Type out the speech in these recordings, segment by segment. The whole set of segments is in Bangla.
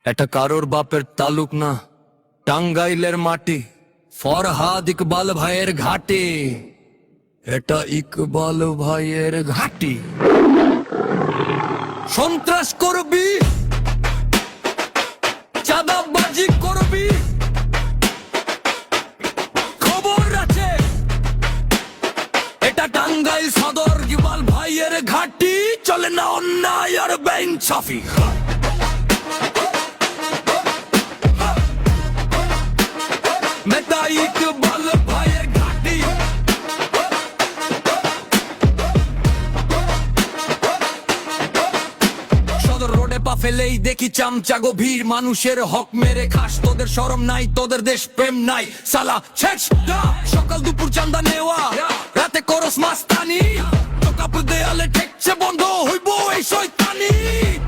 এটা কারোর বাপের তালুক না, টাঙ্গাইলের মাটি, ফরহাদ ইকবাল ভাইয়ের ঘাটি। এটা ইকবাল ভাইয়ের ঘাটি। সন্ত্রাস করবি, চাঁদাবাজি করবি, খবর আছে। এটা টাঙ্গাইল সদর ইকবাল ভাইয়ের ঘাটি, চলে না অন্যায় আর বেইনসাফি। ইকবাল ভাইয়ের ঘাটি। সদর রোডে পা ফেলেই দেখি চামচা গভীর, মানুষের হক মেরে খাস, তোদের শরম নাই, তোদের দেশ প্রেম নাই। সালা ছেছ সকাল দুপুর চান্দা নেওয়া, রাতে করস মাস্তানি, কাপড় দেয়ালে ঠেকছে বন্ধ হইব এই শয়তানি।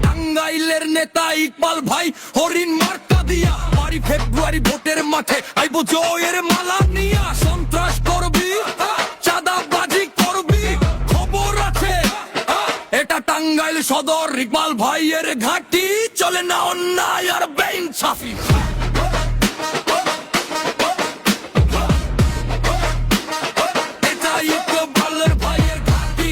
টাঙ্গাইলের নেতা ইকবাল ভাই হরিণ মার্কা দিয়া, বাড়ি ফেব্রুয়ারি ভোটের মাঠে আইব জয়ের মালা নিয়া। সন্ত্রাস করবি, চাঁদাবাজি করবি, খবর আছে। এটা টাঙ্গাইল সদর ইকবাল ভাইয়ের ঘাটি, চলে না অন্যায় আর বেইনসাফি। এটা ইকবাল ভাইয়ের ঘাটি।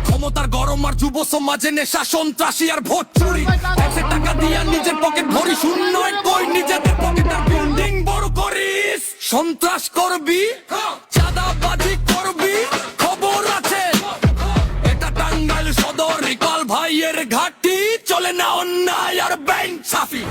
ক্ষমতার গরম আর যুব সমাজে নেশা, সন্ত্রাসী আর ভোট চুরি, টাকা দিয়া নিজের পকেট ভরি, শূন্য কই নিজেদের পকেট আর বিল্ডিং বড় করিস। সন্ত্রাস করবি, চাঁদাবাজি করবি, খবর আছে। এটা টাঙ্গাইল সদর ইকবাল ভাইয়ের ঘাটি, চলে না অন্যায় আর বেইনসাফি।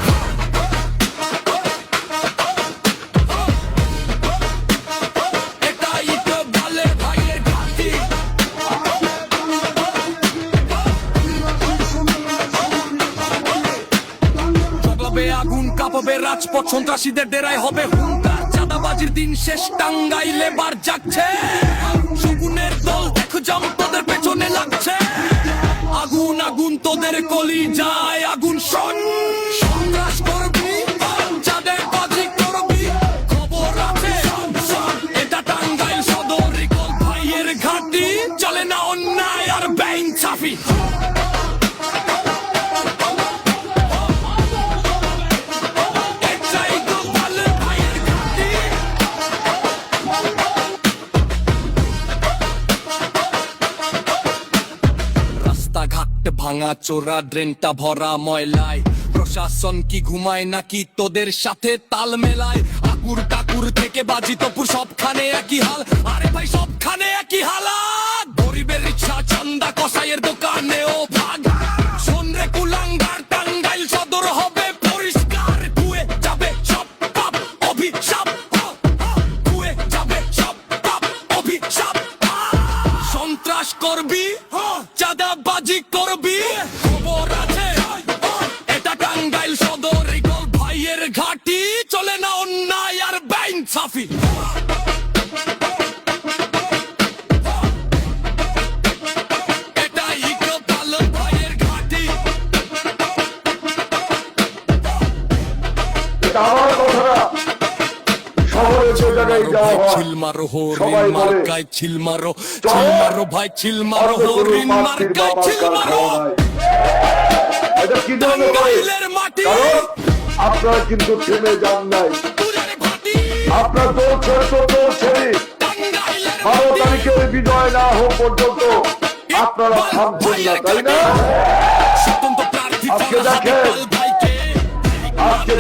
আগুন কাঁপবে রাজপথ, সন্ত্রাসীদের ডেরায় হবে হুঙ্কার, চাঁদাবাজির দিন শেষ, টাঙ্গাইলে বার জাগছে। শগুনের দল দেখো জাম তোদের পেছনে লাগছে, আগুন আগুন তোদের কলি যায় আগুন। সন্ত্রাস করবি, চাঁদাবাজি করবি, খবর আছে। এটা টাঙ্গাইল সদর ইকবাল ভাইয়ের ঘাটি, চলে না অন্যায় আর বেইনসাফি। ভাঙা চোরা ড্রেনটা ভরা ময়লায়, প্রশাসন কি ঘুমায় নাকি তোদের সাথে তাল মেলায়? আকুর টাকুর থেকে বাজি তপুর সবখানে একই হাল, আরে ভাই সবখানে একই হালাত। গরিবের রিক্সা চান্দা কসাইয়ের দোকানেও ভাগ, সন্ধ্যে কুলাঙ্গার টাঙ্গাইল সদর হবে পরিষ্কার। ধুয়ে যাবে সব পাপ অভিশাপ, ধুয়ে যাবে সব পাপ অভিশাপ। সন্ত্রাস করবি, চাঁদাবাজি করবি, খবর আছে। এটা টাঙ্গাইল সদর ইকবাল ভাইয়ের ঘাটি, চলে না অন্যায় আর বেইনসাফি। এটা ইকবাল ভাইয়ের ঘাটি। ছিল মারো হরিণ মার্কায়, ছিল মারো, ছিল মারো ভাই, ছিল মারো হরিণ মার্কায়, ছিল মারো। টাঙ্গাইলের মাটি, আপনারা কিন্তু থেমে যান নাই, আপনার দৌড়ছেন। 12 তারিখে বিজয় না হোক পর্যন্ত আপনারা থামছেন না, তাই না? স্বতন্ত্র প্রার্থী আজকে দেখেন, আজকে